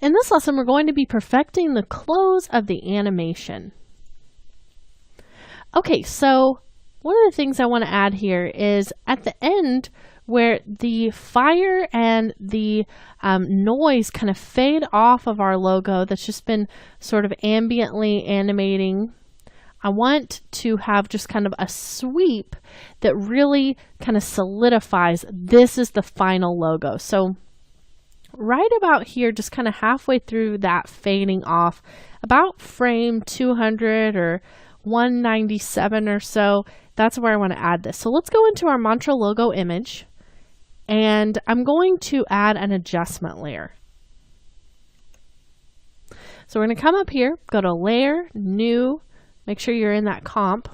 In this lesson, we're going to be perfecting the close of the animation. Okay, so one of the things I want to add here is at the end where the fire and the noise kind of fade off of our logo that's just been sort of ambiently animating. I want to have just kind of a sweep that really kind of solidifies this is the final logo. So right about here, just kind of halfway through that fading off, about frame 200 or 197 or so, that's where I want to add this. So let's go into our mantra logo image, and I'm going to add an adjustment layer. So we're going to come up here, go to Layer, New, make sure you're in that comp,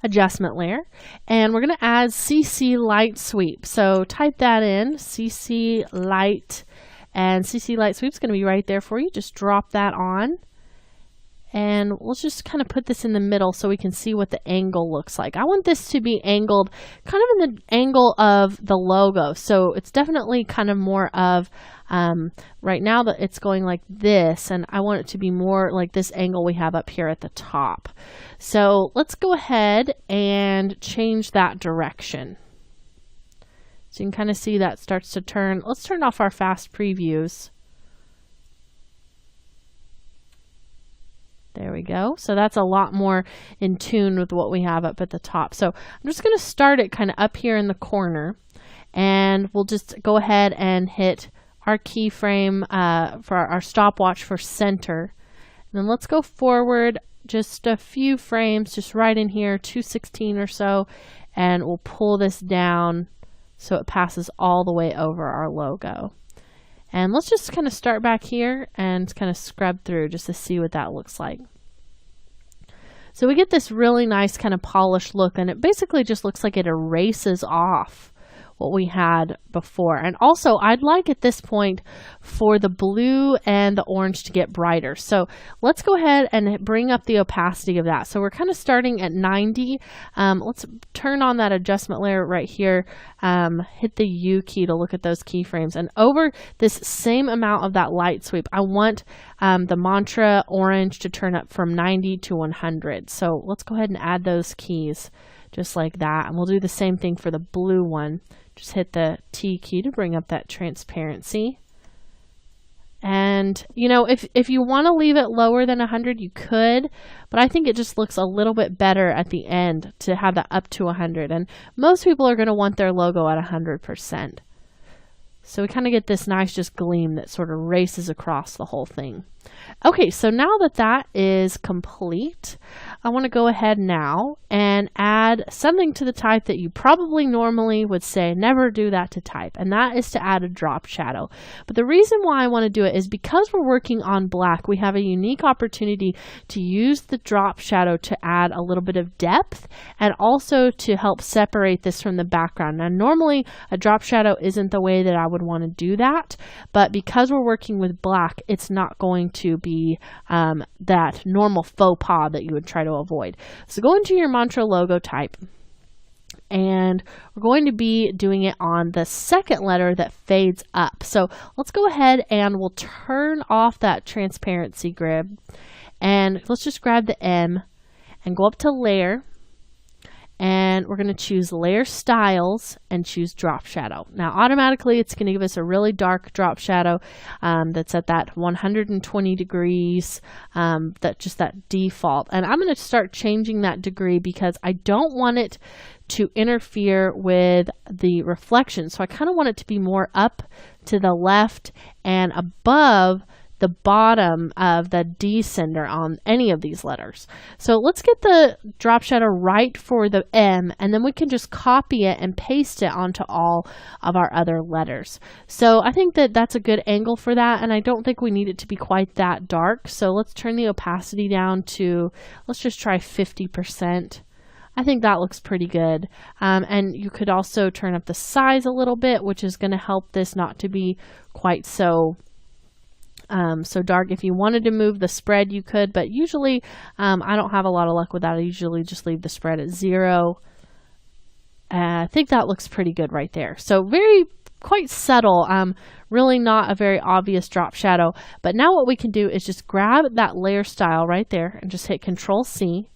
adjustment layer, and we're going to add CC Light Sweep. So type that in, CC Light, and CC Light Sweep is going to be right there for you. Just drop that on, and let's just kind of put this in the middle so we can see what the angle looks like. I want this to be angled kind of in the angle of the logo, so it's definitely kind of more of right now that it's going like this, and I want it to be more like this angle we have up here at the top. So let's go ahead and change that direction. So you can kind of see that starts to turn. Let's turn off our fast previews. There we go. So that's a lot more in tune with what we have up at the top. So I'm just going to start it kind of up here in the corner, and we'll just go ahead and hit our keyframe for our stopwatch for center. And then let's go forward just a few frames, just right in here, 216 or so, and we'll pull this down so it passes all the way over our logo. And let's just kind of start back here and kind of scrub through just to see what that looks like. So we get this really nice kind of polished look, and it basically just looks like it erases off what we had before. And also I'd like at this point for the blue and the orange to get brighter. So let's go ahead and bring up the opacity of that. So we're kind of starting at 90. Let's turn on that adjustment layer right here. Hit the U key to look at those keyframes. And over this same amount of that light sweep, I want the mantra orange to turn up from 90 to 100. So let's go ahead and add those keys just like that. And we'll do the same thing for the blue one. Just hit the T key to bring up that transparency. And you know, if you want to leave it lower than 100, you could, but I think it just looks a little bit better at the end to have that up to 100. And most people are going to want their logo at 100%. So we kind of get this nice just gleam that sort of races across the whole thing. Okay, so now that that is complete, I want to go ahead now and add something to the type that you probably normally would say never do that to type, and that is to add a drop shadow. But the reason why I want to do it is because we're working on black, we have a unique opportunity to use the drop shadow to add a little bit of depth and also to help separate this from the background. Now normally a drop shadow isn't the way that I would want to do that, but because we're working with black, it's not going to be that normal faux pas that you would try to avoid. So go into your mantra logo type, and we're going to be doing it on the second letter that fades up. So let's go ahead and we'll turn off that transparency grid, and let's just grab the M and go up to layer, and we're going to choose layer styles and choose drop shadow. Now automatically it's going to give us a really dark drop shadow that's at that 120 degrees, that default. And I'm going to start changing that degree because I don't want it to interfere with the reflection. So I kind of want it to be more up to the left and above the bottom of the descender on any of these letters. So let's get the drop shadow right for the M, and then we can just copy it and paste it onto all of our other letters. So I think that that's a good angle for that, and I don't think we need it to be quite that dark. So let's turn the opacity down to, let's just try 50%. I think that looks pretty good. And you could also turn up the size a little bit, which is going to help this not to be quite so dark. If you wanted to move the spread, you could, but usually I don't have a lot of luck with that. I usually just leave the spread at 0. I think that looks pretty good right there. So quite subtle, Really not a very obvious drop shadow. But now what we can do is just grab that layer style right there and just hit Control C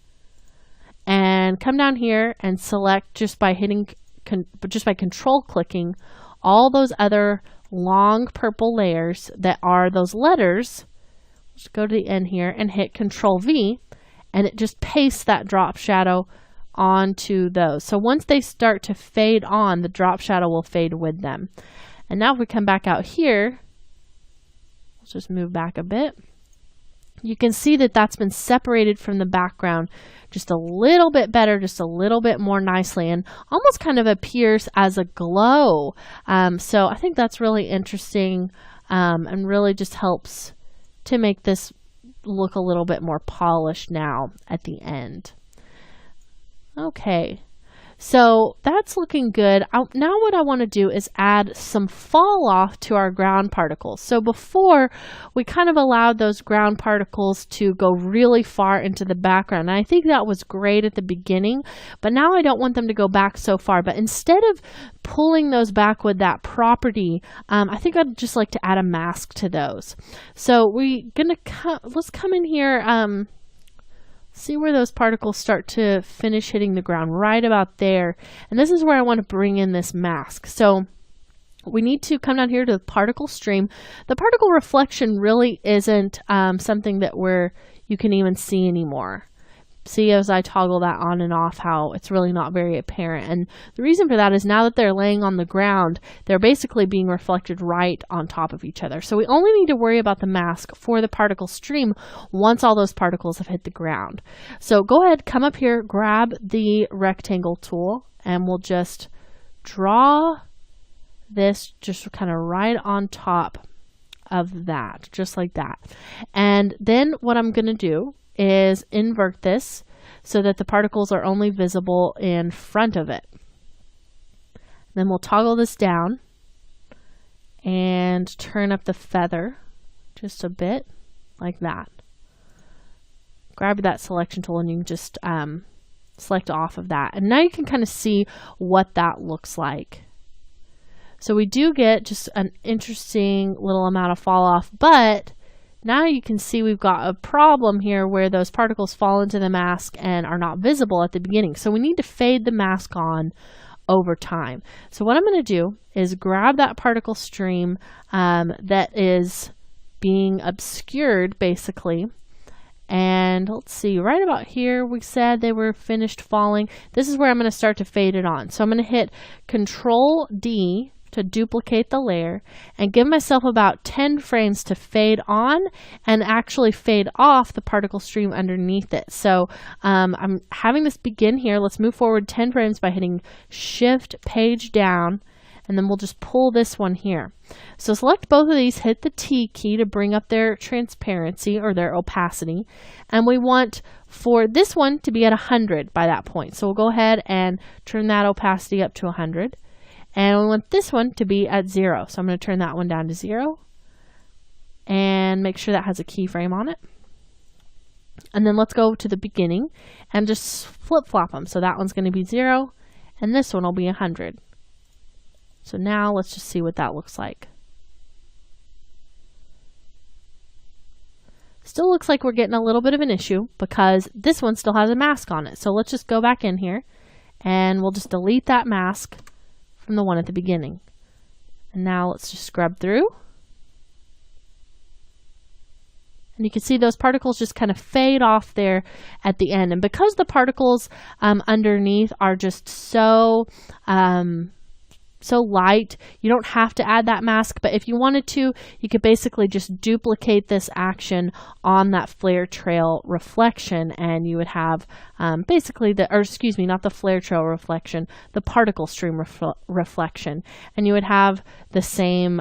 and come down here and select just by control clicking all those other long purple layers that are those letters. Just go to the end here and hit Control V, and it just pastes that drop shadow onto those. So once they start to fade on, the drop shadow will fade with them. And now if we come back out here, let's just move back a bit. You can see that that's been separated from the background just a little bit better, just a little bit more nicely, and almost kind of appears as a glow. So I think that's really interesting, and really just helps to make this look a little bit more polished now at the end. Okay, so that's looking good. Now what I want to do is add some fall off to our ground particles. So before, we kind of allowed those ground particles to go really far into the background. And I think that was great at the beginning, but now I don't want them to go back so far. But instead of pulling those back with that property, I think I'd just like to add a mask to those. So let's come in here, see where those particles start to finish hitting the ground, right about there. And this is where I want to bring in this mask. So we need to come down here to the particle stream. The particle reflection really isn't something that you can even see anymore. See, as I toggle that on and off, how it's really not very apparent. And the reason for that is now that they're laying on the ground, they're basically being reflected right on top of each other. So we only need to worry about the mask for the particle stream once all those particles have hit the ground. So go ahead, come up here, grab the rectangle tool, and we'll just draw this just kind of right on top of that, just like that. And then what I'm going to do is invert this so that the particles are only visible in front of it. Then we'll toggle this down and turn up the feather just a bit, like that. Grab that selection tool and you can just select off of that. And now you can kind of see what that looks like. So we do get just an interesting little amount of fall off, but now you can see we've got a problem here where those particles fall into the mask and are not visible at the beginning. So we need to fade the mask on over time. So what I'm going to do is grab that particle stream that is being obscured basically. And let's see, right about here we said they were finished falling. This is where I'm going to start to fade it on. So I'm going to hit Control D to duplicate the layer and give myself about 10 frames to fade on and actually fade off the particle stream underneath it. So I'm having this begin here. Let's move forward 10 frames by hitting Shift Page down, and then we'll just pull this one here. So select both of these, hit the T key to bring up their transparency or their opacity, and we want for this one to be at 100 by that point. So we'll go ahead and turn that opacity up to 100. And we want this one to be at 0. So I'm going to turn that one down to 0 and make sure that has a keyframe on it. And then let's go to the beginning and just flip-flop them. So that one's going to be 0 and this one will be 100. So now let's just see what that looks like. Still looks like we're getting a little bit of an issue because this one still has a mask on it. So let's just go back in here and we'll just delete that mask from the one at the beginning. And now let's just scrub through. And you can see those particles just kind of fade off there at the end. And because the particles underneath are just so light, you don't have to add that mask, but if you wanted to, you could basically just duplicate this action on that flare trail reflection, and you would have basically not the flare trail reflection, the particle stream reflection, and you would have the same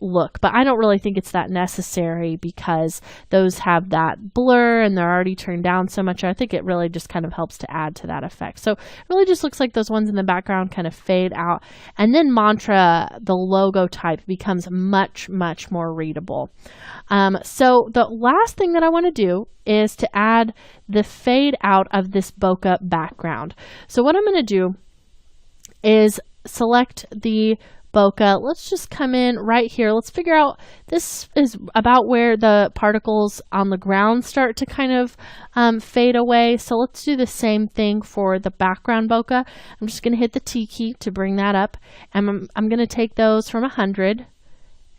look. But I don't really think it's that necessary because those have that blur and they're already turned down so much. I think it really just kind of helps to add to that effect. So it really just looks like those ones in the background kind of fade out, and then Mantra, the logo type, becomes much more readable. So the last thing that I want to do is to add the fade out of this bokeh background. So what I'm going to do is select the bokeh, let's just come in right here. Let's figure out, this is about where the particles on the ground start to kind of fade away. So let's do the same thing for the background bokeh. I'm just going to hit the T key to bring that up. And I'm going to take those from 100.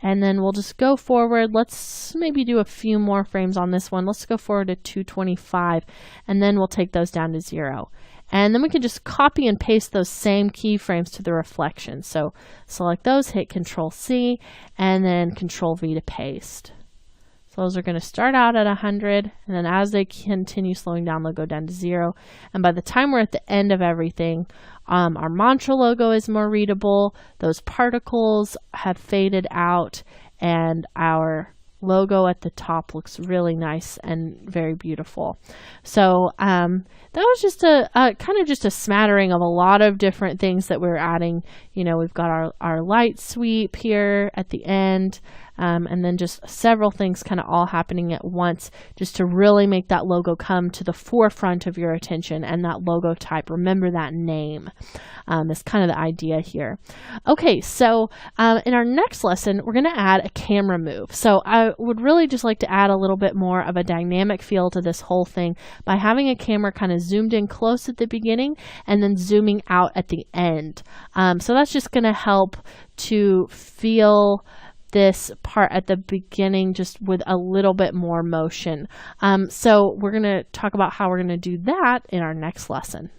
And then we'll just go forward. Let's maybe do a few more frames on this one. Let's go forward to 225. And then we'll take those down to 0. And then we can just copy and paste those same keyframes to the reflection. So select those, hit Control C, and then Control V to paste. So those are going to start out at 100, and then as they continue slowing down, they'll go down to 0. And by the time we're at the end of everything, our mantra logo is more readable, those particles have faded out, and our logo at the top looks really nice and very beautiful. So that was just a kind of just a smattering of a lot of different things that we're adding. You know, we've got our light sweep here at the end, and then just several things kind of all happening at once, just to really make that logo come to the forefront of your attention, and that logo type, remember that name. Is kind of the idea here. Okay, so in our next lesson, we're going to add a camera move. So I would really just like to add a little bit more of a dynamic feel to this whole thing by having a camera kind of zoomed in close at the beginning and then zooming out at the end. So that's just going to help to feel this part at the beginning just with a little bit more motion. So we're going to talk about how we're going to do that in our next lesson.